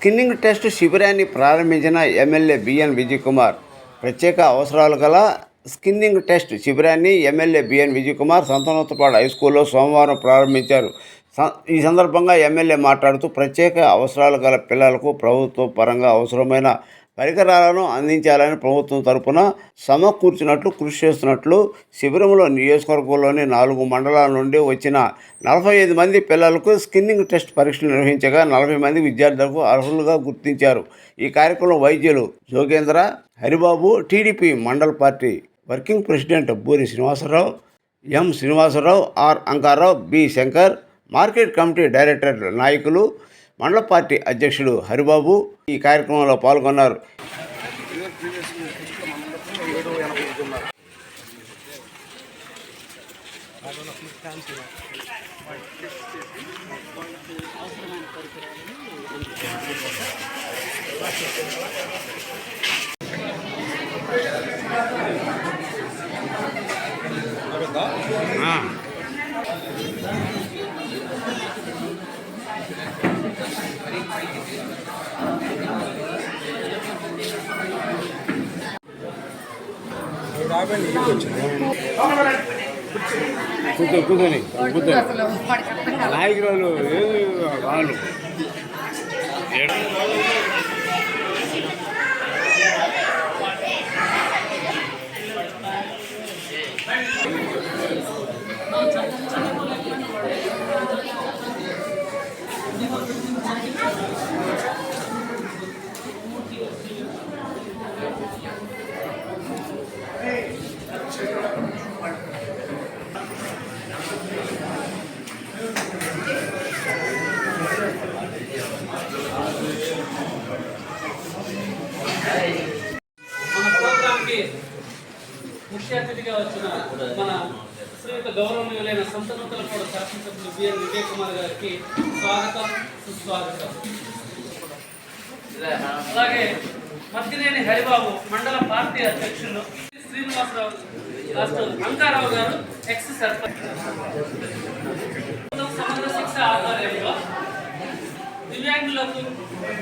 స్కిన్నింగ్ test శిబిరాన్ని ప్రారంభించిన MLA BN Vijay Kumar. ప్రత్యేక అవసరాలు గల స్కిన్నింగ్ టెస్ట్ శిబిరాన్ని MLA BN Vijay Kumar Santhanothapadu high స్కూల్లో సోమవారం ప్రారంభించారు. ఈ సందర్భంగా ఎమ్మెల్యే మాట్లాడుతూ ప్రత్యేక అవసరాలు గల పిల్లలకు ప్రభుత్వ పరంగా అవసరమైన పరికరాలను అందించాలని ప్రభుత్వం తరపున సమకూర్చినట్లు కృషి చేస్తున్నట్లు, శిబిరంలో నియోజకవర్గంలోని 4 మండలాల నుండి వచ్చిన 45 మంది పిల్లలకు స్కిన్నింగ్ టెస్ట్ పరీక్షలు నిర్వహించగా 40 మంది విద్యార్థులకు అర్హులుగా గుర్తించారు. ఈ కార్యక్రమంలో వైద్యులు Jogendra, Haribabu, TDP mandal party working president Boori Srinivasarao, M Srinivasarao, R Ankarao, B Shankar, market committee director నాయకులు, మండల పార్టీ అధ్యక్షుడు హరిబాబు ఈ కార్యక్రమంలో పాల్గొన్నారు. కూర్చొని నాయకులు వాళ్ళు ముఖ్య అతిథిగా వచ్చిన మన శ్రీయుత గౌరవనీయులైన సంతనూతలపాడు శాసనసభ్యులు బిఎన్ విజయ్ కుమార్ గారికి స్వాగతం, సుస్వాగతం. అలాగే మద్దినేని హరిబాబు మండల పార్టీ అధ్యక్షులు, శ్రీనివాసరావు, అంకారావు గారు ఎక్స్ సర్పంచ్. సమగ్ర శిక్ష ఆధ్వర్యంలో దివ్యాంగులకు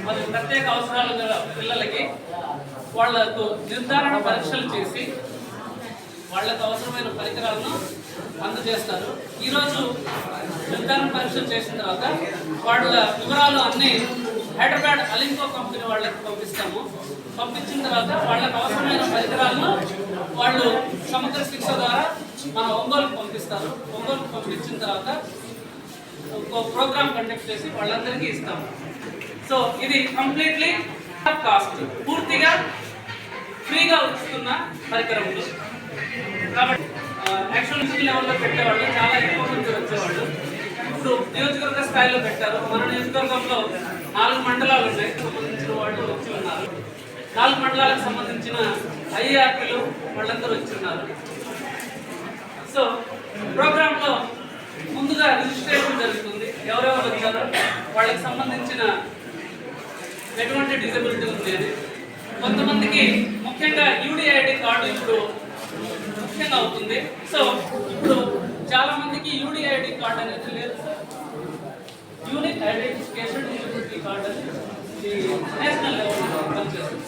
మరియు ప్రత్యేక అవసరాలు గల పిల్లలకి వాళ్లకు నిర్ధారణ పరీక్షలు చేసి వాళ్ళకు అవసరమైన పరికరాలను అందజేస్తారు. ఈరోజు నిర్ధారణ పరీక్షలు చేసిన తర్వాత వాళ్ళ వివరాలు అన్నీ హైదరాబాద్ అలింకో కంపెనీ వాళ్ళకి పంపిస్తాము. పంపించిన తర్వాత వాళ్ళకు అవసరమైన పరికరాలను వాళ్ళు సమగ్ర శిక్ష ద్వారా మన ఒంగోలుకు పంపిస్తారు. ఒంగోలుకు పంపించిన తర్వాత ఒక ప్రోగ్రామ్ కండక్ట్ చేసి వాళ్ళందరికీ ఇస్తాము. సో ఇది కంప్లీట్లీ కాస్ట్, పూర్తిగా ఫ్రీగా ఇస్తున్న పరికరములు. కాబట్టి యాక్చువల్ లెవెల్లో పెట్టేవాళ్ళు చాలా ఎక్కువ మంది వచ్చేవాళ్ళు. ఇప్పుడు నియోజకవర్గ స్థాయిలో పెట్టారు. మన నియోజకవర్గంలో 4 మండలాలు ఉన్నాయి, సంబంధించిన వాళ్ళు వచ్చి ఉన్నారు. 4 మండలాలకు సంబంధించిన ఐఆర్పీలు వాళ్ళందరూ వచ్చి ఉన్నారు. సో ప్రోగ్రాంలో ముందుగా రిజిస్ట్రేషన్ జరుగుతుంది. ఎవరెవరు వచ్చారో వాళ్ళకి సంబంధించిన ఎటువంటి డిజబిలిటీ ఉంది అని. కొంతమందికి ముఖ్యంగా యూడిఐడి కార్డు ఇప్పుడు ముఖ్యంగా అవుతుంది. సో ఇప్పుడు చాలా మందికి యూడిఐడి కార్డు అనేది లేదు. యూనిక్ ఐడెంటిఫికేషన్ డిజబిలిటీ కార్డు అనేది నేషనల్ లెవెల్లో పనిచేస్తుంది.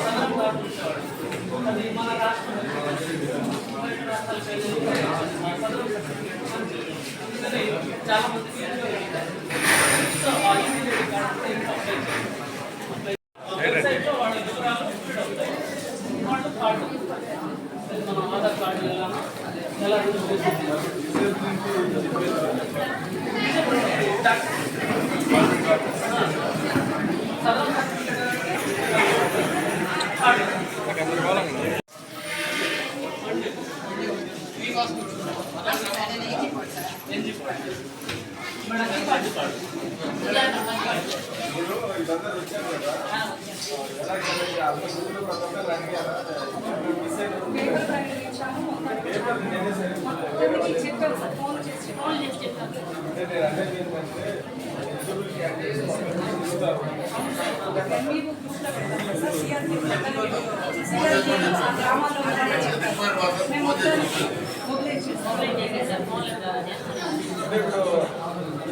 సదరన్ కార్డు ఉండేవాడు, అది మన రాష్ట్రం అందుకని చాలా మందికి సో ఆ యూడిఐడి కార్డు వెబ్సైట్లో వాళ్ళ వివరాలు వాళ్ళు కార్డు మన ఆధార్ కార్డు ఎలా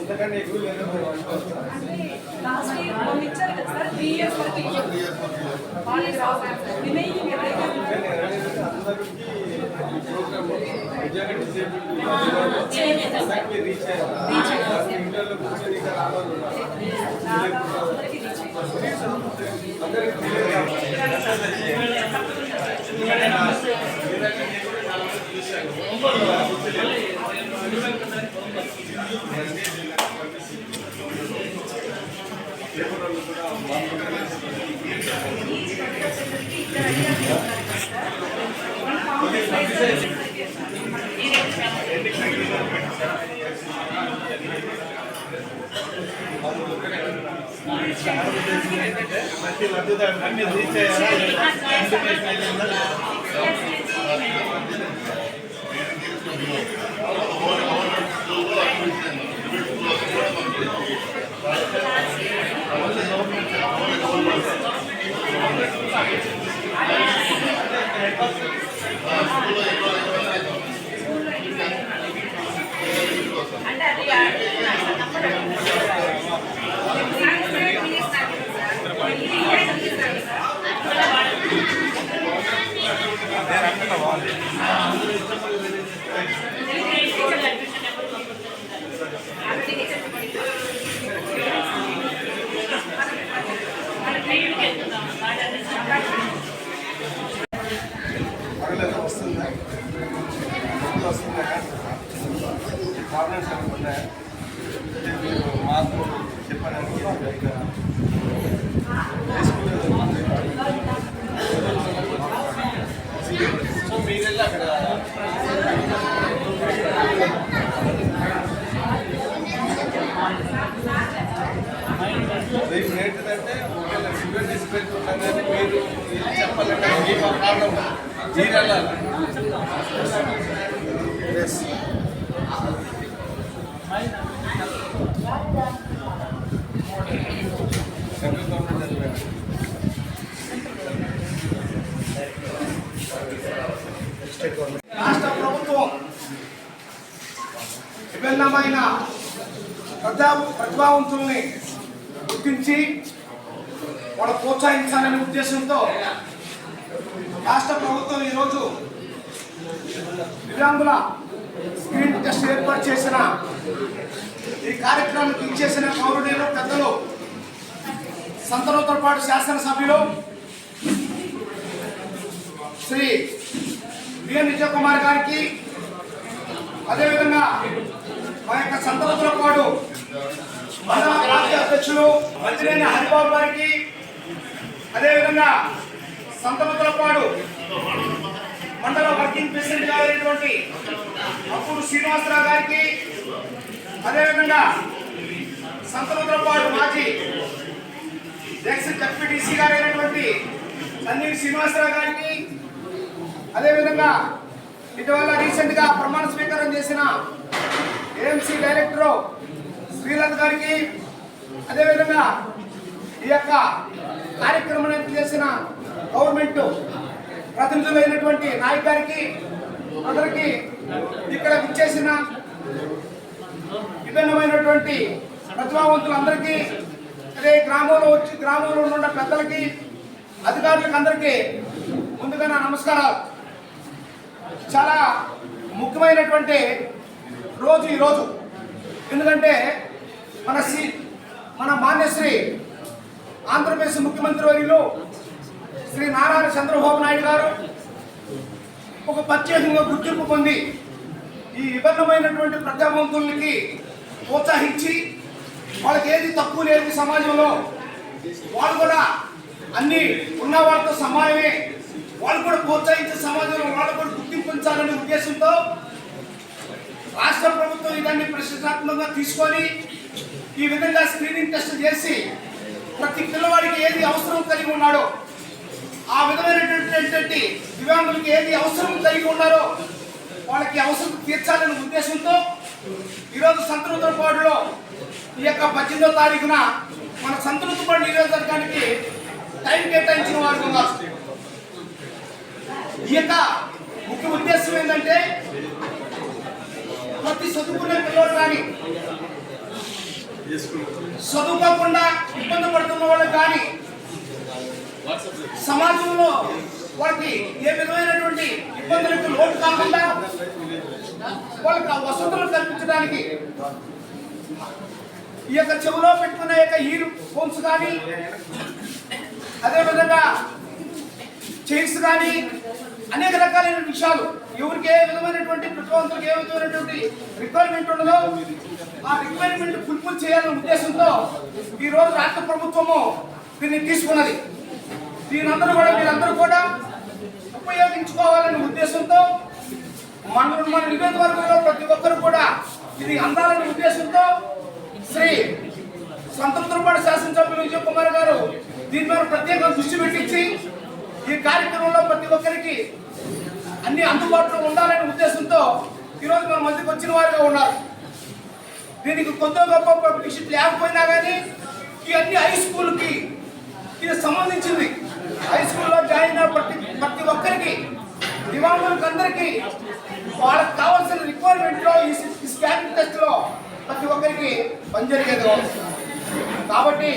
ఇంతకంటే ఎక్కువ లేదు. లాస్ట్ ఇయర్ మొన్న ఇచ్చారు కదా సార్ 3 years వరకు ఇచ్చారు వాళ్ళకి రావాలి రిమైనింగ్ ఎవరైతే మాకు చెప్పడానికి సో మీరెళ్ళి అక్కడ ఇప్పుడు ఏంటంటే ఒకవేళ సిల్వర్ డిస్ప్లేట్ ఉన్నదని మీరు చెప్పాలంటే మీ ప్రాబ్లం మీరు వెళ్ళాలి. సెంట్రల్ గవర్నమెంట్ రాష్ట్ర ప్రభుత్వం విభిన్నమైన ప్రతిభావంతుల్ని గుర్తించి వాళ్ళ ప్రోత్సహించాలనే ఉద్దేశంతో రాష్ట్ర ప్రభుత్వం ఈరోజు దివ్యాంగుల స్క్రీన్ టెస్ట్ ఏర్పాటు చేసిన ఈ కార్యక్రమానికి ఇచ్చేసిన గౌరవనీయులు పెద్దలు సంతనూతలపాడు శాసనసభ్యులు శ్రీ బిఎన్ విజయ్ కుమార్ గారికి, అదేవిధంగా మా యొక్క సంతనూతలపాడు మండల పార్టీ అధ్యక్షులు మంత్రినేని హరిబాబు గారికి, అదేవిధంగా సంతనూతలపాడు మండల వర్కింగ్ ప్రెసిడెంట్ గారైనటువంటి అప్పుడు శ్రీనివాసరావు గారికి, అదేవిధంగా సంతనూతలపాడు మాజీ ఎక్స్ డిప్యూటీసీ గారైనటువంటి సన్నీరు శ్రీనివాసరావు గారికి, అదేవిధంగా ఇటీవల రీసెంట్గా ప్రమాణ స్వీకారం చేసిన ఏఎంసీ డైరెక్టర్ శ్రీలత గారికి, అదేవిధంగా ఈ యొక్క కార్యక్రమాన్ని చేసిన గవర్నమెంట్ ప్రతినిధులైనటువంటి నాయక్ గారికి, అందరికీ ఇక్కడ విచ్చేసిన విభిన్నమైనటువంటి ప్రతిభావంతులందరికీ, అదే గ్రామంలో ఉన్న పెద్దలకి, అధికారులకు అందరికీ ముందుగా నా నమస్కారాలు. చాలా ముఖ్యమైనటువంటి రోజు ఈరోజు. ఎందుకంటే మన మాన్యశ్రీ ఆంధ్రప్రదేశ్ ముఖ్యమంత్రి వర్యులు శ్రీ నారా చంద్రబాబు నాయుడు గారు ఒక ప్రత్యేకంగా గుర్తింపు పొంది ఈ విభిన్నమైనటువంటి ప్రజావంతులకి ప్రోత్సహించి వాళ్ళకి ఏది తక్కువ లేదు సమాజంలో, వాళ్ళు కూడా అన్ని ఉన్న వాళ్ళతో సమానమే, వాళ్ళు కూడా ప్రోత్సహించే సమాజంలో వాళ్ళు కూడా గుర్తించాలనే ఉద్దేశంతో రాష్ట్ర ప్రభుత్వం ఇదాన్ని ప్రతిష్టాత్మకంగా తీసుకొని ఈ విధంగా స్క్రీనింగ్ టెస్ట్ చేసి ప్రతి పిల్లవాడికి ఏది అవసరం కలిగి ఉన్నాడో, ఆ విధమైనటువంటి దివ్యాంగులకి ఏది అవసరం కలిగి ఉన్నారో వాళ్ళకి అవసరం తీర్చాలనే ఉద్దేశంతో ఈరోజు సంతనూతలపాడులో ఈ యొక్క 18వ తారీఖున మన సంతనూతలపాడు నియోజకవర్గానికి టైం కేటాయించిన వారు ఉన్నారు. ఈ యొక్క ముఖ్య ఉద్దేశం ఏంటంటే ప్రతి చదువుకునే పిల్లలు కానీ చదువుకోకుండా ఇబ్బంది పడుతున్న వాళ్ళకి కానీ సమాజంలో వాళ్ళకి ఏ విధమైనటువంటి ఇబ్బందులకు లోటు కాకుండా వాళ్ళకి ఆ వసతులు కల్పించడానికి ఈ యొక్క చెవులో పెట్టుకునే యొక్క ఇయర్ ఫోన్స్ కానీ అదేవిధంగా చైర్స్ కానీ అనేక రకాలైన విషయాలు ఎవరికి ఏ విధమైనటువంటి ప్రతిభావంతులకు ఏ విధమైనటువంటి రిక్వైర్మెంట్ ఉండదో ఆ రిక్వైర్మెంట్ ఫుల్ఫిల్ చేయాలనే ఉద్దేశంతో ఈరోజు రాష్ట్ర ప్రభుత్వము దీన్ని తీసుకున్నది. దీనందరూ కూడా మీరందరూ కూడా ఉపయోగించుకోవాలనే ఉద్దేశంతో మన నియోజకవర్గంలో ప్రతి ఒక్కరు కూడా ఇది అందాలనే ఉద్దేశంతో శ్రీ సంతృప్తిపాడు శాసనసభ్యులు విజయ్ కుమార్ గారు దీని మీద ప్రత్యేకంగా దృష్టి పెట్టించి ఈ కార్యక్రమంలో ప్రతి ఒక్కరికి అన్ని అందుబాటులో ఉండాలనే ఉద్దేశంతో ఈరోజు మన మధ్యకి వచ్చిన వారిగా ఉన్నారు. దీనికి కొత్త గొప్ప విషయం లేకపోయినా కానీ ఈ అన్ని హై స్కూల్కి ఇది సంబంధించింది. హై స్కూల్లో జాయిన్ అయిన ప్రతి ఒక్కరికి దివ్యాంగులకు అందరికీ వాళ్ళకి కావాల్సిన రిక్వైర్మెంట్లో ఈ స్కానింగ్ టెస్ట్లో ప్రతి ఒక్కరికి పనిజరిగేది. కాబట్టి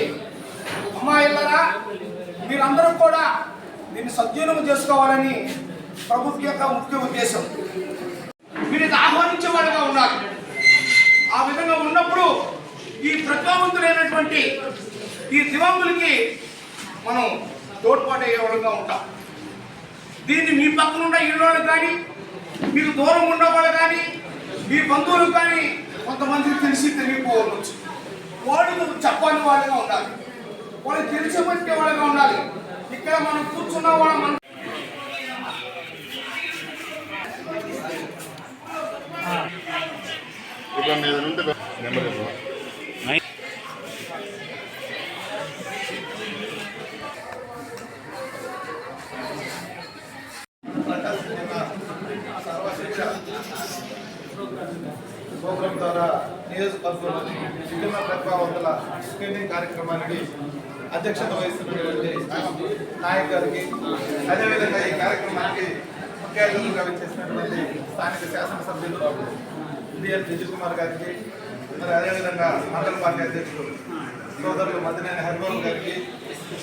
అమ్మాయిలరా మీరందరూ కూడా దీన్ని సద్వినియోగం చేసుకోవాలని ప్రభుత్వం యొక్క ముఖ్య ఉద్దేశం. మీరు ఆహ్వానించే వాళ్ళగా ఉన్నారు. ఆ విధంగా ఉన్నప్పుడు ఈ ప్రతిభావంతులైనటువంటి ఈ దివ్యాంగులకి మనం తోడ్పాటు అయ్యే వాళ్ళగా ఉంటాం. దీన్ని మీ పక్కన ఉన్న ఇళ్ళోళ్ళు కానీ మీకు దూరం ఉండేవాళ్ళు కానీ మీ బంధువులకు కానీ కొంతమందికి తెలిసి తెలియకపోవచ్చు. వాళ్ళు చెప్పని వాళ్ళగా ఉండాలి, వాళ్ళు తెలిసిపెట్టే వాళ్ళగా ఉండాలి. ఇక్కడ మనం కూర్చున్న వాళ్ళ మన ప్రోగ్రాం ద్వారా నియోజకవర్గంలోని విభిన్న ప్రతిభావంతుల స్క్రీనింగ్ కార్యక్రమానికి అధ్యక్షత వహిస్తున్నటువంటి నాయక్ గారికి, అదేవిధంగా ఈ కార్యక్రమానికి ముఖ్య అతిథులుగా విచ్చేసినటువంటి స్థానిక శాసనసభ్యులు బిఎన్ విజయ్ కుమార్ గారికి, మరి అదేవిధంగా మండల పార్టీ అధ్యక్షులు సోదరులు మద్దినేని హరిబాబు గారికి,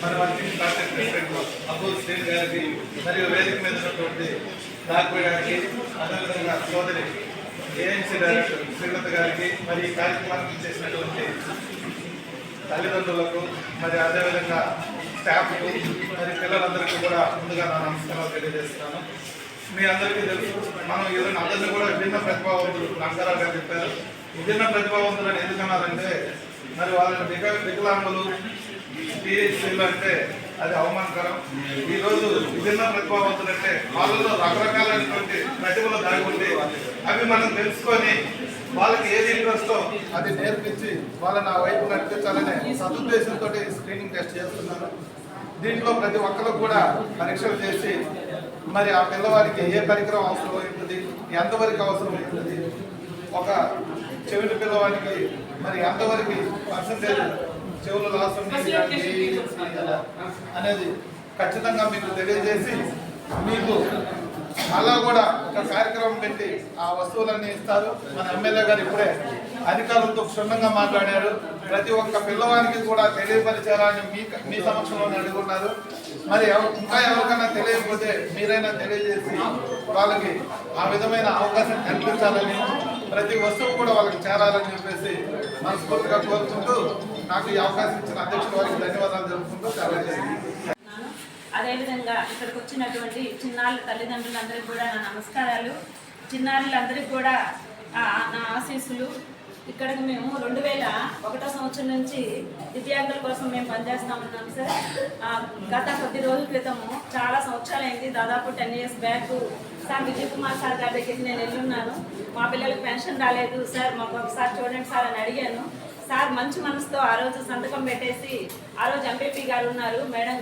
మరి వర్కింగ్ పార్టీ ప్రెసిడెంట్ అబ్బుల్ శ్రీని గారికి, మరియు వేదిక మీద ఉన్నటువంటి డాక్టర్ గారికి, అదేవిధంగా సోదరి ఏఎన్సీ డైరెక్టర్ శ్రీలత గారికి, మరి ఈ కార్యక్రమానికి చేసినటువంటి తల్లిదండ్రులకు, మరి అదేవిధంగా స్టాఫ్కు, మరి పిల్లలందరికీ కూడా ముందుగా నా నమస్కారాలు తెలియజేస్తున్నాను. మీ అందరికీ తెలుసు, మనం ఈరోజు అందరినీ కూడా విభిన్న ప్రతిభావంతులు రంగారావు గారు చెప్పారు. విభిన్న ప్రతిభావంతులను ఎందుకన్నారంటే మరి వాళ్ళని వికలాంగులు పిహెచ్సీలు అంటే అది అవమానకరం. ఈరోజు విభిన్న ప్రతిభావంతులు అంటే వాళ్ళలో రకరకాలైనటువంటి ప్రతిభలు దాగి ఉండి అవి మనం తెలుసుకొని వాళ్ళకి ఏది ఇంట్రెస్టో అది నేర్పించి వాళ్ళని ఆ వైపు నడిపించాలనే సదుద్దేశంతో స్క్రీనింగ్ టెస్ట్ చేస్తున్నారు. దీంట్లో ప్రతి ఒక్కరు కూడా పరీక్షలు చేసి మరి ఆ పిల్లవాడికి ఏ పరికరం అవసరం అవుతుంది, ఎంతవరకు అవసరం అవుతుంది, ఒక చెవిటి పిల్లవాడికి మరి ఎంతవరకు పర్సంటేజ్ చెవులు లాస్ అనేది ఖచ్చితంగా మీకు తెలియజేసి మీకు అలా కూడా ఒక కార్యక్రమం పెట్టి ఆ వస్తువులన్నీ ఇస్తారు. మన ఎమ్మెల్యే గారు ఇప్పుడే అధికారులతో క్షుణ్ణంగా మాట్లాడారు. ప్రతి ఒక్క పిల్లవానికి కూడా తెలియపరిచారని మీ సమక్షంలోనే అడుగున్నారు. మరి ఇంకా ఎవరికైనా తెలియకపోతే మీరైనా తెలియజేసి వాళ్ళకి ఆ విధమైన అవకాశం కల్పించాలని, ప్రతి వస్తువు కూడా వాళ్ళకి చేరాలని చెప్పేసి మనస్ఫూర్తిగా కోరుకుంటూ నాకు ఈ అవకాశం ఇచ్చిన అధ్యక్షుల వారికి ధన్యవాదాలు తెలుపుకుంటూ తెలియజేస్తాను. అదేవిధంగా ఇక్కడికి వచ్చినటువంటి చిన్నారుల తల్లిదండ్రులందరికీ కూడా నా నమస్కారాలు. చిన్నారులందరికీ కూడా నా ఆశీస్సులు. ఇక్కడికి మేము 2001 సంవత్సరం నుంచి దివ్యాంగుల కోసం మేము పనిచేస్తూ ఉన్నాం సార్. గత కొద్ది రోజుల క్రితము చాలా సంవత్సరాలైంది, దాదాపు 10 years back sir Vijay Kumar sir గారి దగ్గరికి నేను వెళ్ళున్నాను. మా పిల్లలకు పెన్షన్ రాలేదు సార్, మాకు ఒకసారి చూడండి సార్ అని అడిగాను. సార్ మంచి మనసుతో ఆ రోజు సంతకం పెట్టేసి, ఆ రోజు ఎంపీపీ గారు ఉన్నారు మేడం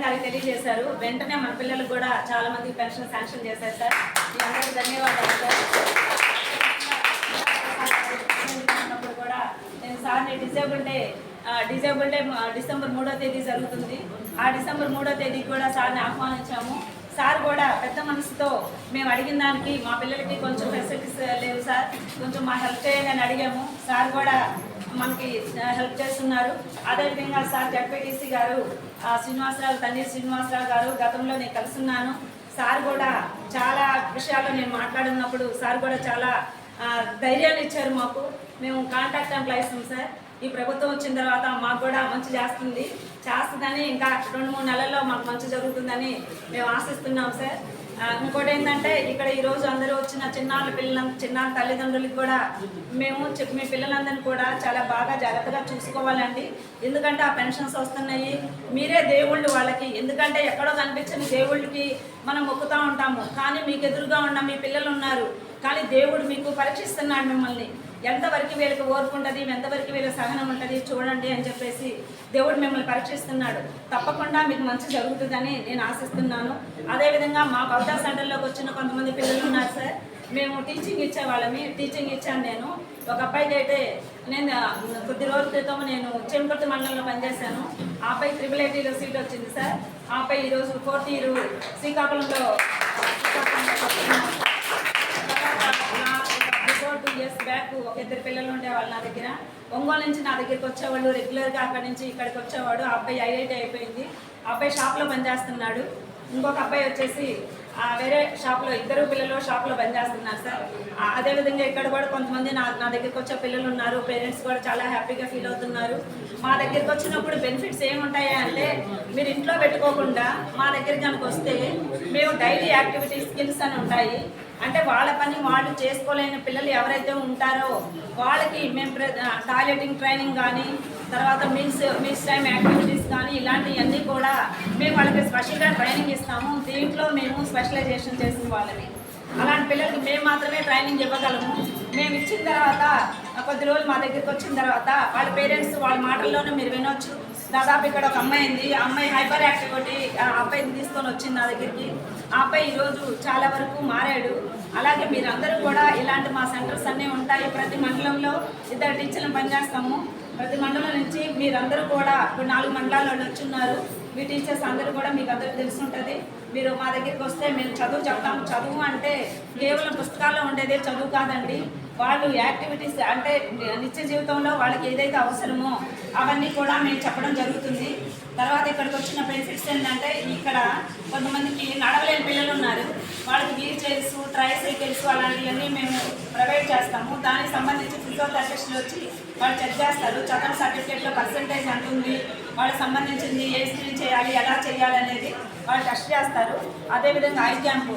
గారికి తెలియజేశారు. వెంటనే మన పిల్లలకు కూడా చాలా మందికి పెన్షన్ శాంక్షన్ చేశారు సార్. మీ అందరికీ ధన్యవాదాలు సార్. ఉన్నప్పుడు కూడా నేను సార్ని డిజేబుల్ డే డిసెంబర్ 3వ తేదీ జరుగుతుంది. ఆ డిసెంబర్ 3వ తేదీకి కూడా సార్ని ఆహ్వానించాము. సార్ కూడా పెద్ద మనసుతో మేము అడిగిన దానికి మా పిల్లలకి కొంచెం ఫెసిలిటీస్ లేవు సార్, కొంచెం మా హెల్ప్ చేయండి అని అడిగాము. సార్ కూడా మనకి హెల్ప్ చేస్తున్నారు. అదేవిధంగా సార్ జడ్పీటీసీ గారు శ్రీనివాసరావు, తన్ని శ్రీనివాసరావు గారు గతంలో నేను కలుసున్నాను. సార్ కూడా చాలా విషయాల్లో నేను మాట్లాడినప్పుడు సార్ కూడా చాలా ధైర్యాన్ని ఇచ్చారు మాకు. మేము కాంట్రాక్ట్ ఎంప్లాయీస్ సార్. ఈ ప్రభుత్వం వచ్చిన తర్వాత మాకు కూడా మంచి చేస్తుందని ఇంకా 2-3 నెలల్లో మాకు మంచి జరుగుతుందని మేము ఆశిస్తున్నాం సార్. ఇంకోటి ఏంటంటే ఇక్కడ ఈరోజు అందరూ వచ్చిన చిన్నాళ్ళ తల్లిదండ్రులకి కూడా మేము మీ పిల్లలందరినీ కూడా చాలా బాగా జాగ్రత్తగా చూసుకోవాలండి. ఎందుకంటే ఆ పెన్షన్స్ వస్తున్నాయి, మీరే దేవుళ్ళు వాళ్ళకి. ఎందుకంటే ఎక్కడో కనిపించని దేవుళ్ళకి మనం మొక్కుతూ ఉంటాము, కానీ మీకు ఎదురుగా ఉన్న మీ పిల్లలు ఉన్నారు, కానీ దేవుడు మీకు పరీక్షిస్తున్నాడు మిమ్మల్ని. ఎంతవరకు వీళ్ళకి ఓర్పు ఉంటుంది, ఎంతవరకు వీళ్ళకి సహనం ఉంటుంది చూడండి అని చెప్పేసి దేవుడు మిమ్మల్ని పరీక్షిస్తున్నాడు. తప్పకుండా మీకు మంచి జరుగుతుందని నేను ఆశిస్తున్నాను. అదేవిధంగా మా కవితా సెంటర్లోకి వచ్చిన కొంతమంది పిల్లలు ఉన్నారు సార్. మేము టీచింగ్ ఇచ్చాను నేను. ఒక అబ్బాయికి అయితే నేను కొద్ది రోజుల క్రితం నేను చెంకుర్తి మండలంలో పనిచేశాను. ఆ అబ్బాయి IIITలో సీట్ వచ్చింది సార్. ఆ అబ్బాయి ఈరోజు 4th year శ్రీకాకుళంలో 2 years బ్యాక్ ఒక 2 పిల్లలు ఉండేవాళ్ళు నా దగ్గర. ఒంగోలు నుంచి నా దగ్గరికి వచ్చేవాళ్ళు, రెగ్యులర్గా అక్కడి నుంచి ఇక్కడికి వచ్చేవాడు. ఆ అబ్బాయి IIT అయిపోయింది. ఆ అబ్బాయి షాప్లో పనిచేస్తున్నాడు. ఇంకొక అబ్బాయి వచ్చేసి వేరే షాప్లో, 2 పిల్లలు షాప్లో పనిచేస్తున్నారు సార్. అదేవిధంగా ఇక్కడ కూడా కొంతమంది నా దగ్గరికి వచ్చే పిల్లలు ఉన్నారు. పేరెంట్స్ కూడా చాలా హ్యాపీగా ఫీల్ అవుతున్నారు. మా దగ్గరికి వచ్చినప్పుడు బెనిఫిట్స్ ఏముంటాయి అంటే, మీరు ఇంట్లో పెట్టుకోకుండా మా దగ్గరికి కనుక వస్తే మేము డైలీ యాక్టివిటీ స్కిల్స్ అని ఉంటాయి. అంటే వాళ్ళ పని వాళ్ళు చేసుకోలేని పిల్లలు ఎవరైతే ఉంటారో వాళ్ళకి మేము టాయిలెటింగ్ ట్రైనింగ్ కానీ, తర్వాత మీల్స్ టైం యాక్టివిటీస్ కానీ, ఇలాంటివన్నీ కూడా మేము వాళ్ళకి స్పెషల్గా ట్రైనింగ్ ఇస్తాము. దీంట్లో మేము స్పెషలైజేషన్ చేసిన వాళ్ళని, అలాంటి పిల్లలకి మేము మాత్రమే ట్రైనింగ్ ఇవ్వగలము. మేము ఇచ్చిన తర్వాత కొద్ది రోజులు మా దగ్గరికి వచ్చిన తర్వాత వాళ్ళ పేరెంట్స్ వాళ్ళ మాటల్లోనే మీరు వినొచ్చు. దాదాపు ఇక్కడ ఒక అమ్మాయి ఉంది. ఆ అమ్మాయి హైపర్ యాక్టివిటీ అబ్బాయిని తీసుకొని వచ్చింది నా దగ్గరికి. ఆ అబ్బాయి ఈరోజు చాలా వరకు మారాడు. అలాగే మీరందరూ కూడా ఇలాంటి మా సెంటర్స్ అన్నీ ఉంటాయి. ప్రతి మండలంలో 2 టీచర్లను పనిచేస్తాము. ప్రతి మండలం నుంచి మీరందరూ కూడా ఇప్పుడు 4 మండలాల వాళ్ళు వచ్చున్నారు. మీ టీచర్స్ అందరూ కూడా మీకు అందరికీ తెలిసి ఉంటుంది. మీరు మా దగ్గరికి వస్తే మేము చదువు చెప్తాము. చదువు అంటే కేవలం పుస్తకాల్లో ఉండేదే చదువు కాదండి. వాళ్ళు యాక్టివిటీస్ అంటే నిత్య జీవితంలో వాళ్ళకి ఏదైతే అవసరమో అవన్నీ కూడా మేము చెప్పడం జరుగుతుంది. తర్వాత ఇక్కడికి వచ్చిన బెనిఫిట్స్ ఏంటంటే, ఇక్కడ కొంతమందికి నడవలేని పిల్లలు ఉన్నారు. వాళ్ళకి వీల్ చైర్స్, ట్రైసైకిల్స్ అలాంటివన్నీ మేము ప్రొవైడ్ చేస్తాము. దానికి సంబంధించి ఫిజియోథెరపిస్టులు వచ్చి వాళ్ళు చెక్ చేస్తారు. చదువు సర్టిఫికేట్లో పర్సెంటేజ్ ఎంత ఉంది, వాళ్ళకి సంబంధించింది ఏ స్కిల్ చేయాలి, ఎలా చేయాలి అనేది వాళ్ళు టెస్ట్ చేస్తారు. అదేవిధంగా ఐ క్యాంపు,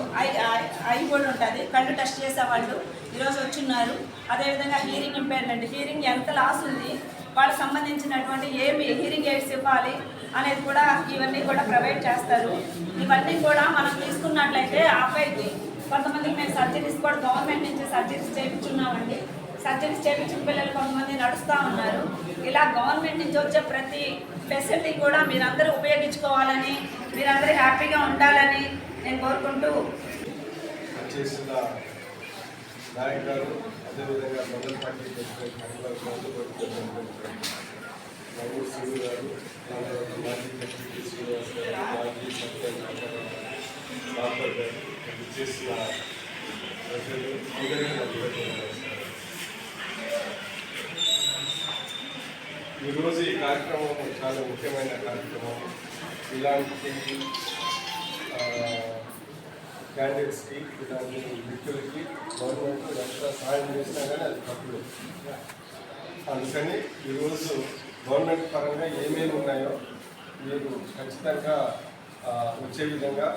ఐ కూడా ఉంటుంది, కళ్ళు టెస్ట్ చేసేవాళ్ళు ఈరోజు వచ్చున్నారు. అదేవిధంగా హీరింగ్ ఇంపైర్మెంట్, హీరింగ్ ఎంత లాస్ ఉంది, వాళ్ళకి సంబంధించినటువంటి ఏమి హీరింగ్ ఎయిడ్స్ ఇవ్వాలి అనేది కూడా ఇవన్నీ కూడా ప్రొవైడ్ చేస్తారు. ఇవన్నీ కూడా మనం తీసుకున్నట్లయితే ఆ అబ్బాయికి కొంతమందికి మేము సర్జరీస్ కూడా గవర్నమెంట్ నుంచి సర్జరీస్ చేయించున్నామండి. సర్జరీస్ చేయించిన పిల్లలు కొంతమంది నడుస్తూ ఉన్నారు. ఇలా గవర్నమెంట్ నుంచి వచ్చే ప్రతి ఫెసిలిటీ కూడా మీరందరూ ఉపయోగించుకోవాలని, మీరందరూ హ్యాపీగా ఉండాలని నేను కోరుకుంటూ చేసిన నాయక్ గారు, అదేవిధంగా మొదటి పార్టీ మహబూబ్ సింగ్ గారు, మాజీ డిప్యూటీ శ్రీనివాస్ గారు, మాజీ బాపర్ గారు చేసిన ప్రజలు అందరికీ ఈరోజు ఈ కార్యక్రమం చాలా ముఖ్యమైన కార్యక్రమం. ఇలాంటి క్యాండిడేట్స్కి, ఇలాంటి వ్యక్తులకి గవర్నమెంట్ ఎంత సహాయం చేసినా కానీ అది తప్పులేదు. అందుకని ఈరోజు గవర్నమెంట్ పరంగా ఏమేమి ఉన్నాయో మీరు ఖచ్చితంగా వచ్చే విధంగా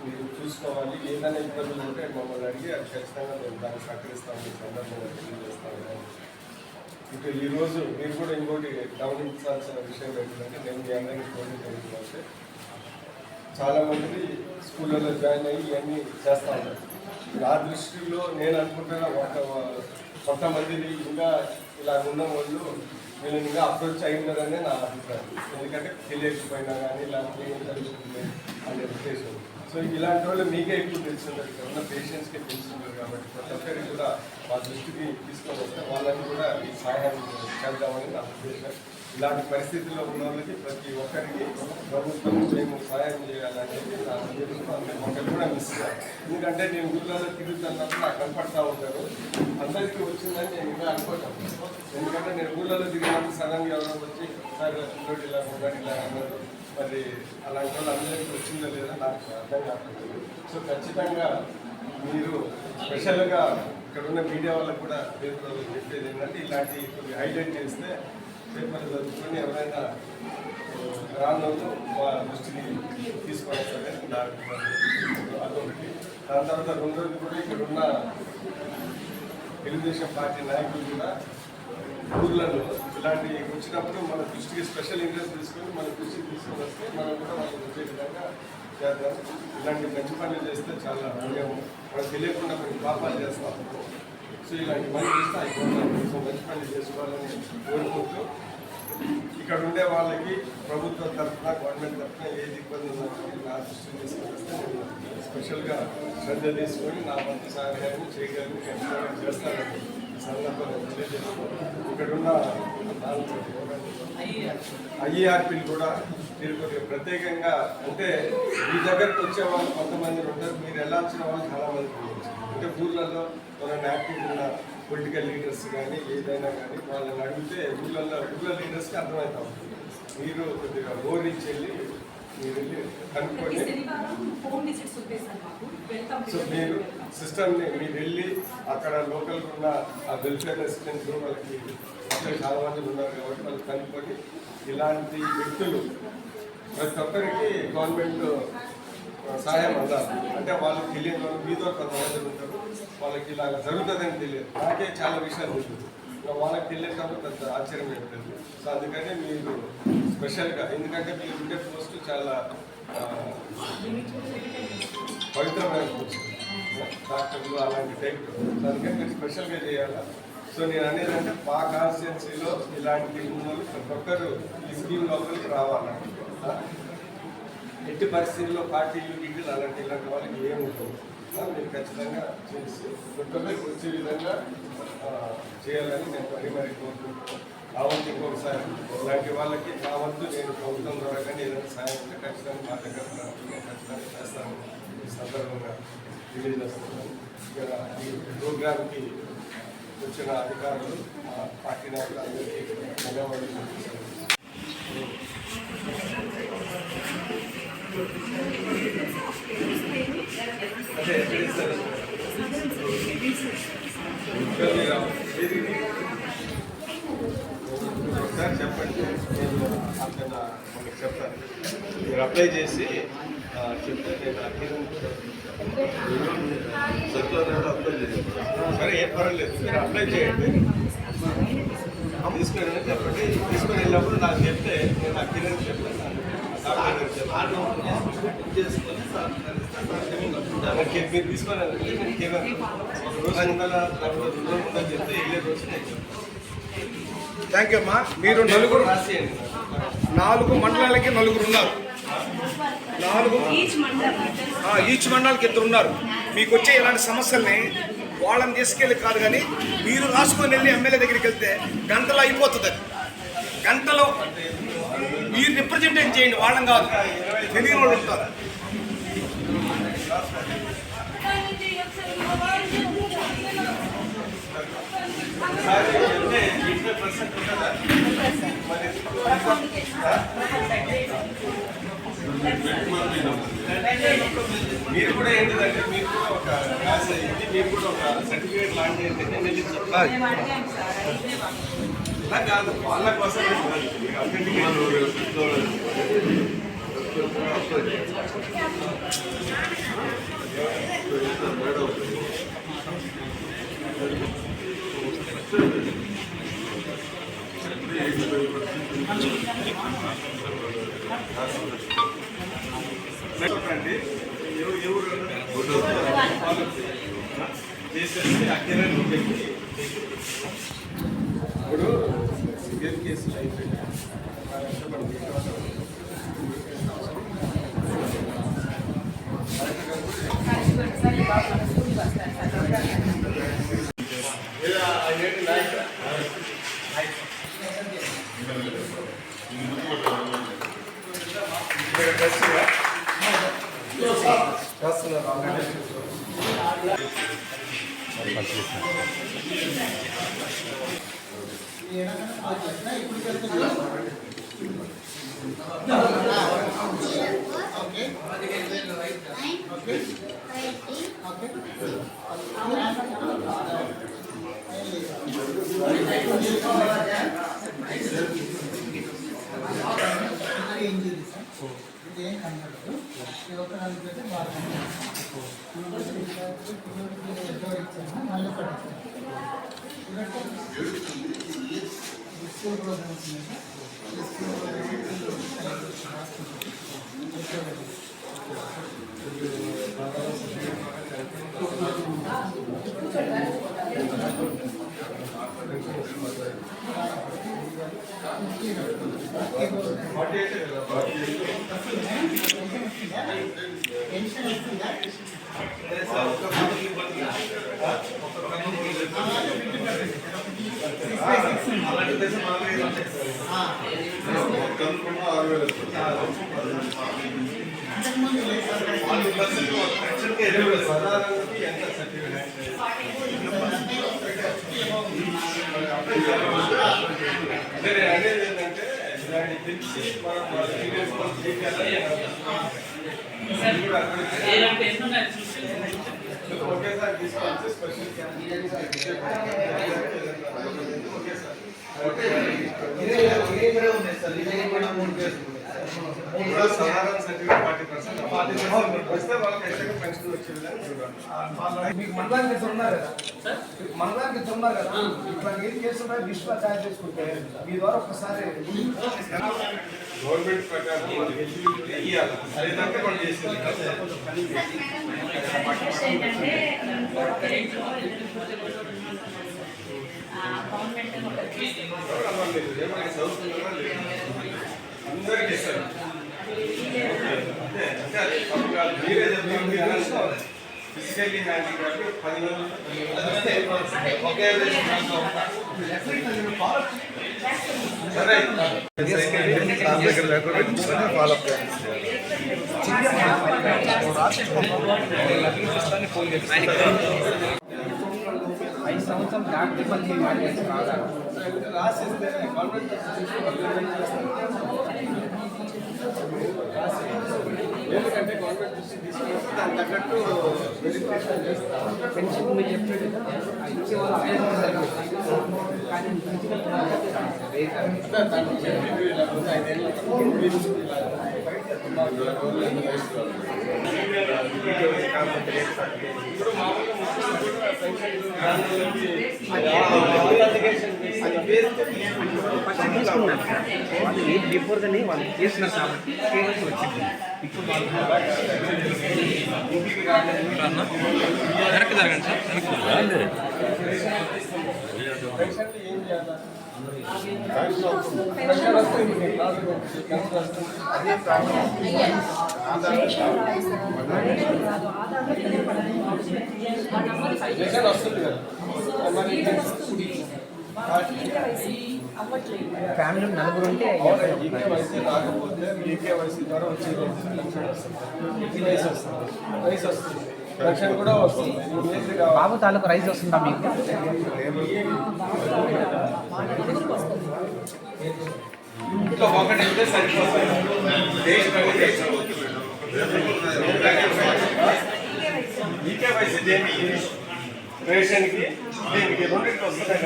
మీరు చూసుకోవాలి. ఏదైనా ఇబ్బందులు ఉంటే మమ్మల్ని అడిగి అది ఖచ్చితంగా మేము దాన్ని సహకరిస్తామని సందర్భంగా తెలియజేస్తాము. ఇంకా ఈరోజు మీరు కూడా ఇంకోటి గమనించాల్సిన విషయం ఏంటంటే, నేను మీ అందరికీ కోరిక జరుగుతుందంటే, చాలామంది స్కూళ్ళలో జాయిన్ అయ్యి ఇవన్నీ చేస్తూ ఉంటారు. నా దృష్టిలో నేను అనుకుంటున్నా కొంతమందిని ఇంకా ఇలా ఉన్న వాళ్ళు వీళ్ళని ఇంకా అప్రోచ్ అయ్యిందనే నా అభిప్రాయం. ఎందుకంటే తెలియకపోయినా కానీ ఇలా ఏం జరుగుతుంది అనే ఉద్దేశం. సో ఇలాంటి వాళ్ళు మీకే ఎక్కువ తెలుసుంటారు, ఇక్కడ ఉన్న పేషెంట్స్కే తెలుసుంటారు. కాబట్టి ప్రతి ఒక్కరికి కూడా మా దృష్టికి తీసుకొని వస్తే వాళ్ళని కూడా ఈ సహాయం చేద్దామని నా ఉద్దేశం. ఇలాంటి పరిస్థితుల్లో ఉన్న వాళ్ళకి ప్రతి ఒక్కరికి ప్రభుత్వం మేము సహాయం చేయాలని చెప్పి నా ఉద్దేశం. అంటే కూడా మిస్ కాదు. ఎందుకంటే నేను ఊళ్ళలో తిరుగుతున్నప్పుడు నాకు కనపడతా ఉంటారు. అందరికీ వచ్చిందని నేను ఇంకా అనుకుంటాను. ఎందుకంటే నేను ఊళ్ళలో తిరిగినప్పుడు సడన్గా ఎవరో వచ్చి సార్ పిల్లోడు ఇలా ఉన్నాడు ఇలా అన్నారు. మరి అలాంటి వాళ్ళు అందరికీ వచ్చిందో లేదో నాకు అర్థం కాదు. సో ఖచ్చితంగా మీరు స్పెషల్గా ఇక్కడ ఉన్న మీడియా వాళ్ళకు కూడా పేపర్లో చెప్పేది ఏంటంటే ఇలాంటి కొన్ని హైలైట్ చేస్తే పేపర్లు చదువుకొని ఎవరైనా రాళ్ళు మా దృష్టికి తీసుకొని వస్తారని నా అభిప్రాయం. అదొకటి. దాని తర్వాత రెండోది కూడా ఇక్కడ ఉన్న తెలుగుదేశం పార్టీ నాయకులు కూడా ఊర్లలో ఇలాంటి వచ్చినప్పుడు మన దృష్టికి స్పెషల్ ఇంట్రెస్ట్ తీసుకొని మన దృష్టికి తీసుకొని వస్తే మనం కూడా వాళ్ళకి వచ్చే విధంగా చేద్దాం. ఇలాంటి మంచి పనులు చేస్తే చాలా పుణ్యం. మనకు తెలియకుండా కొన్ని పాపాలు చేస్తాం. సో ఇలాంటి పనులు చేస్తే అయిపోతాం. సో మంచి పనులు చేసుకోవాలని కోరుకుంటూ ఇక్కడ ఉండే వాళ్ళకి ప్రభుత్వం తరఫున గవర్నమెంట్ తరఫున ఏది ఇబ్బంది ఉందో నా దృష్టిని తీసుకొని వస్తే నేను స్పెషల్గా శ్రద్ధ తీసుకొని నా వంతు సహాయాన్ని చేయగలను ఖచ్చితంగా చేస్తానని సందర్భంగా తెలియజేస్తున్నాను. ఇక్కడున్న ఐఈఆర్పీలు కూడా మీరు కొద్దిగా ప్రత్యేకంగా అంటే మీ దగ్గరకు వచ్చే వాళ్ళు కొంతమంది ఉంటారు. మీరు వెళ్ళాల్సిన వాళ్ళు చాలామంది ఉండవచ్చు. అంటే ఊళ్ళల్లో మన యాక్టివ్ ఉన్న పొలిటికల్ లీడర్స్ కానీ ఏదైనా కానీ వాళ్ళని అడిగితే రూరల్ లీడర్స్కి అర్థమవుతా ఉంటుంది. మీరు కొద్దిగా ఓరించి వెళ్ళి మీరు వెళ్ళి కనుక్కోండి. సో మీరు సిస్టమ్ని మీరు వెళ్ళి అక్కడ లోకల్గా ఉన్న ఆ వెల్ఫేర్ రెసిడెంట్స్ వాళ్ళకి అక్కడ చాలా మంది ఉన్నారు కాబట్టి వాళ్ళు కనుక్కొని ఇలాంటి వ్యక్తులు ప్రతి ఒక్కరికి గవర్నమెంట్ సహాయం అందాలి. అంటే వాళ్ళకి తెలియని వాళ్ళు మీతో కొంతమంది ఉంటారు. వాళ్ళకి ఇలా జరుగుతుందని తెలియదు. నాకే చాలా విషయాలు తెలుస్తుంది. వాళ్ళకి తెలియకపోతే పెద్ద ఆశ్చర్యం ఏంటంటే సో అందుకని మీరు స్పెషల్గా ఎందుకంటే మీరు ఉండే పోస్ట్ చాలా పవిత్రమైన పోస్ట్ డాక్టర్లు అలాంటి టైప్. సో అందుకని మీరు స్పెషల్గా చేయాలా. సో నేను అనేది అంటే మా కాన్స్టిట్యున్సీలో ఇలాంటి ఉన్నోళ్ళు ప్రతి ఒక్కరు ఈ స్కీమ్ లోపలికి రావాలా. ఎట్టి పరిస్థితుల్లో పార్టీలు గిడ్డలు ఇలాంటి వాళ్ళకి ఏముంటుంది మీరు ఖచ్చితంగా చేసి ఒక్కరికి వచ్చే విధంగా చేయాలని నేను మరీ కోరుకుంటున్నాను. ఆ వంతు ఇంకొకసారి ఇలాంటి వాళ్ళకి నా వంతు నేను ప్రభుత్వం ద్వారా కానీ ఏదైనా సాయం ఉంటే ఖచ్చితంగా మా దగ్గర ఖచ్చితంగా చేస్తాను. ఈ సందర్భంగా తెలియజేస్తున్నాను. ఇక్కడ ఈ ప్రోగ్రామ్కి వచ్చిన అధికారులు పార్టీ నాయకులు అందరికీ ధన్యవాదాలు చెప్తున్నాను. ఒకసారి చెప్పండి. నేను అతను మనకి చెప్తాను. మీరు అప్లై చేసి చెప్తే నేను అప్లై చేస్తాను. సరే ఏం పర్వాలేదు. మీరు అప్లై చేయండి. తీసుకొని చెప్పండి. తీసుకొని వెళ్ళినప్పుడు నాకు చెప్తే నేను అక్కిరని చెప్తాను. మీరు తీసుకొని రోజు ఉందని చెప్తే వెళ్ళే రోజు థ్యాంక్ యూ అమ్మా. మీరు నలుగురు రాసేయండి. 4 మండలాలకి 9 ఉన్నారు. 4 ఈచ్ మండలాలకి 2 ఉన్నారు. మీకు వచ్చే ఇలాంటి సమస్యల్ని వాళ్ళని తీసుకెళ్ళి కాదు కానీ మీరు రాసుకొని వెళ్ళి ఎమ్మెల్యే దగ్గరికి వెళ్తే గంటలో అయిపోతుంది. గంటలో మీరు రిప్రజెంటేట్ చేయండి. వాళ్ళని కాదు, తెలియని వాళ్ళు ఉంటారు. మీరు కూడా ఏంటిదంటే మీరు కూడా ఒక క్లాస్ అయ్యింది. మీరు కూడా ఒక సర్టిఫికేట్ లాంటి ఏంటంటే ఇలా కాదు వాళ్ళ కోసం అండి ఎవరు చేసేసి అక్కడ ఇప్పుడు సివియర్ కేసులు అయిపోయినాయి. ఏదంటే ఎన్ని ఉన్నాయి చూసి ఒకేసారి తీసుకొచ్చి స్పెషల్ సాధారణ సర్టిఫికేట్ 40% వస్తే వాళ్ళకి ఎక్స్ట్రా పెన్షన్ వచ్చే విధంగా చూడాలి. మీకు మండలానికి ఇద్దరు ఉన్నారు కదా, మండలానికి ఇద్దరు ఉన్నారు కదా, ఇట్లా ఏం చేస్తున్నా లిస్ట్ తయారు చేసుకుంటే మీ ద్వారా ఒకసారి గవర్నమెంట్ ప్రకారం వాళ్ళకి ఎలిజిబిలిటీ ఇవ్వాలి. అదేంటంటే వాళ్ళు చేసేది అందరికీ ఇస్తారు. అంటే అది తప్పు కాదు. మీరే చెప్పారు ఫిజికల్లీ హ్యాండిక్యాప్ 10 ఒకే సరే ఫాలో రాసిస్తే గవర్నమెంట్ ఎందుకంటే గవర్నమెంట్ దృష్టి తీసుకుంటే దాని తగ్గట్టు వెరిఫికేషన్ చేస్తారు. పెన్షన్ మీరు చెప్పినట్టు బిఫోర్ కానీ వాళ్ళు చేస్తున్నారు కాబట్టి కేవలం వచ్చింది. ఇప్పుడు వెనక్కి జరగండి సార్, వెనక్కి ఏం చేయాలి? వస్తుంది కదా ఫ్యామిలీ నలుగురు ఉంటే ఈకేవైసీ రాకపోతే ఈకేవైసీ ద్వారా వచ్చేది రైస్ వస్తుంది, రైస్ వస్తుంది, పెన్షన్ కూడా వస్తుంది. బాబు తాలూకు రైస్ వస్తుందా మీకు? ఇంట్లో ఒకటి అయితే సరిపోతుంది. ఈకేవైసీ దేనికి? రేషన్కి దీనికి రెండింటికి వస్తున్నాయి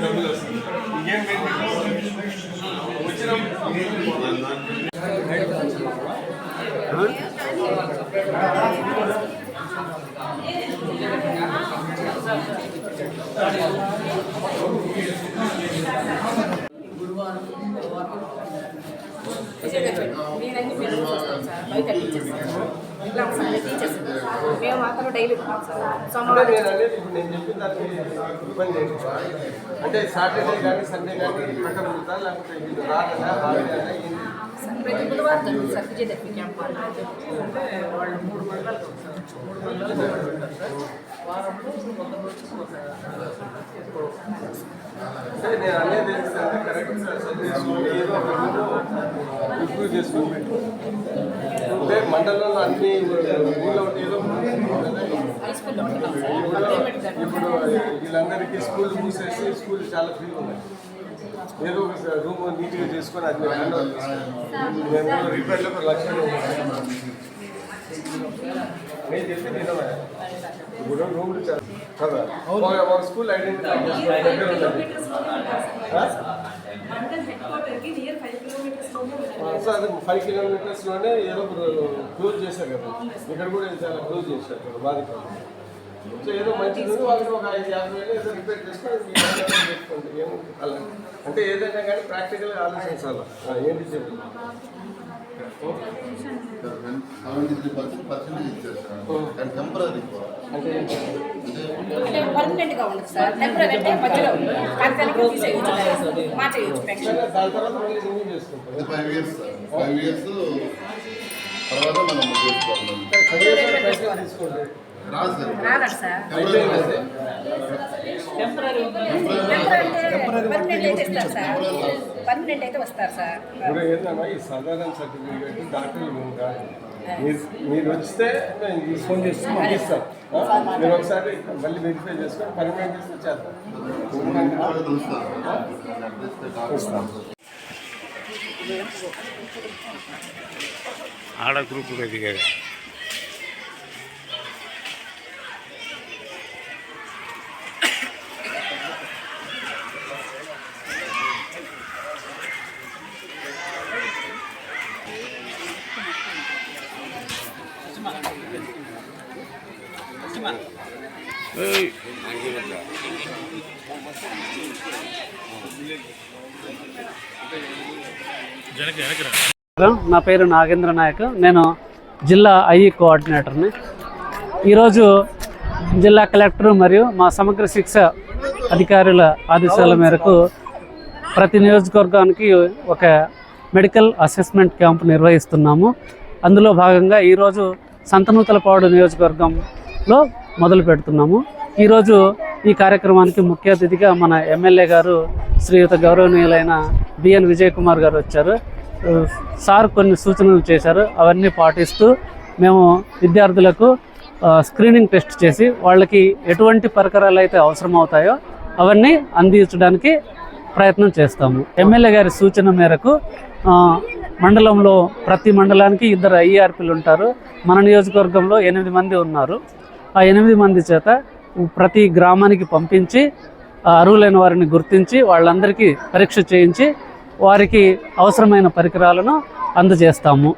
డబ్బులు వస్తుంది. ఇంకేం వచ్చిన గురువారం మీరన్నీ మీరు చూస్తాం సార్ బయట టీచర్స్ ఇట్లా ఒకసారి టీచర్స్ మేము మాత్రం డైలీ ఉంటాం సార్ అంటే సోమవారం నేను అనేది ఇప్పుడు నేను చెప్పిన దానికి ఇబ్బంది ఏంటి సార్? అంటే సాటర్డే కానీ సండే కానీ ప్రకారం ఉంటుందా లేకపోతే వీళ్ళు రాగదా హాలిడే ఏంటి? ప్రతి బుధవారం జరుగుతుంది సార్ విజయదశమి క్యాంప్ అంటే వాళ్ళు 3 మండలాలు సార్ 3 మండలాలు ఉంటారు సార్ వారంలో 100 రోజులు పోతారు. అంటే నేను అనేది ఏంటంటే కరెక్ట్ చదివించుకొని ఏదో ఒక ఇంప్రూవ్ చేసుకుని అంటే మండలంలో అన్ని ఊళ్ళో ఏదో హై స్కూల్లో ఉంటున్నాం సార్ ఇప్పుడు వీళ్ళందరికీ స్కూల్ మూసేసి స్కూల్ చాలా ఫ్రీగా ఉన్నాయి. ఏదో ఒక రూమ్ నీట్గా చేసుకొని అది మేము హ్యాండ్ ఓవర్ చేస్తాం. మేము రిపేర్లో ఒక 1,00,000 నేను చెప్పి నిజమే. ఇప్పుడు రూమ్లు కదా ఒక స్కూల్ ఐడెంటిఫై చేసుకుని దగ్గర ఉంటుంది. మండల్ హెడ్ క్వార్టర్కి నియర్ 5 కిలోమీటర్స్లోనే సో అది 5 కిలోమీటర్స్లోనే ఏదో క్లోజ్ చేశారు కదా. ఇక్కడ కూడా చాలా క్లోజ్ చేశారు కదా బాధితులు. సో ఏదో మంచిది వాళ్ళకి ఒక 5,50,000 ఏదో రిపేర్ చేసుకొని చేసుకోండి. ఏముంది అలా అంటే ఏదైనా కానీ ప్రాక్టికల్గా ఆలోచించాలి. ఏంటి చెప్పి 73% ఇచ్చేస్తాను అండ్ టెంపరీ అంటే అంటే పర్మనెంట్గా ఉండదు సార్ టెంపరీ అంటే మధ్యలో తాత్కాలికంగా తీసేయచ్చు మార్చేయచ్చు పెన్షన్ దాని తర్వాత మళ్ళీ రివ్యూ చేసుకుంటారు. 5 years సార్ 5 years తర్వాత మనం చేసుకోవాలి. పైసలు తీసుకోండి. రాదు సార్ రాదండి సార్ టెంపరీ పర్మనెంట్ అయితే ఇస్తారు సార్ పర్మనెంట్ అయితే వస్తారు సార్ ఇప్పుడు ఏంటన్నా ఈ సాధారణ సర్టిఫికేట్ డాక్టర్లు మేము కాదు. మీరు వస్తే మేము ఫోన్ చేసి పంపిస్తాం. మీరు ఒకసారి మళ్ళీ వెరిఫై చేసుకొని పర్మనెంట్ ఇస్తే చేద్దాం. ఆడ గ్రూప్ దిగారు. నా పేరు నాగేంద్ర నాయక్. నేను జిల్లా ఐఈ కోఆర్డినేటర్ని. ఈరోజు జిల్లా కలెక్టర్ మరియు మా సమగ్ర శిక్ష అధికారుల ఆదేశాల మేరకు ప్రతి నియోజకవర్గానికి ఒక మెడికల్ అసెస్మెంట్ క్యాంప్ నిర్వహిస్తున్నాము. అందులో భాగంగా ఈరోజు సంతనూతలపాడు నియోజకవర్గంలో మొదలు పెడుతున్నాము. ఈరోజు ఈ కార్యక్రమానికి ముఖ్య అతిథిగా మన ఎమ్మెల్యే గారు శ్రీయుత గౌరవనీయులైన బిఎన్ విజయ్ కుమార్ గారు వచ్చారు. సార్ కొన్ని సూచనలు చేశారు. అవన్నీ పాటిస్తూ మేము విద్యార్థులకు స్క్రీనింగ్ టెస్ట్ చేసి వాళ్ళకి ఎటువంటి పరికరాలు అయితే అవసరం అవుతాయో అవన్నీ అందించడానికి ప్రయత్నం చేస్తాము. ఎమ్మెల్యే గారి సూచన మేరకు మండలంలో ప్రతి మండలానికి 2 ఐఆర్పీలు ఉంటారు. మన నియోజకవర్గంలో 8 మంది ఉన్నారు. ఆ 8 మంది చేత ప్రతి గ్రామానికి పంపించి అర్హులైన వారిని గుర్తించి వాళ్ళందరికీ పరీక్ష చేయించి వారికి అవసరమైన పరికరాలను అందజేస్తాము.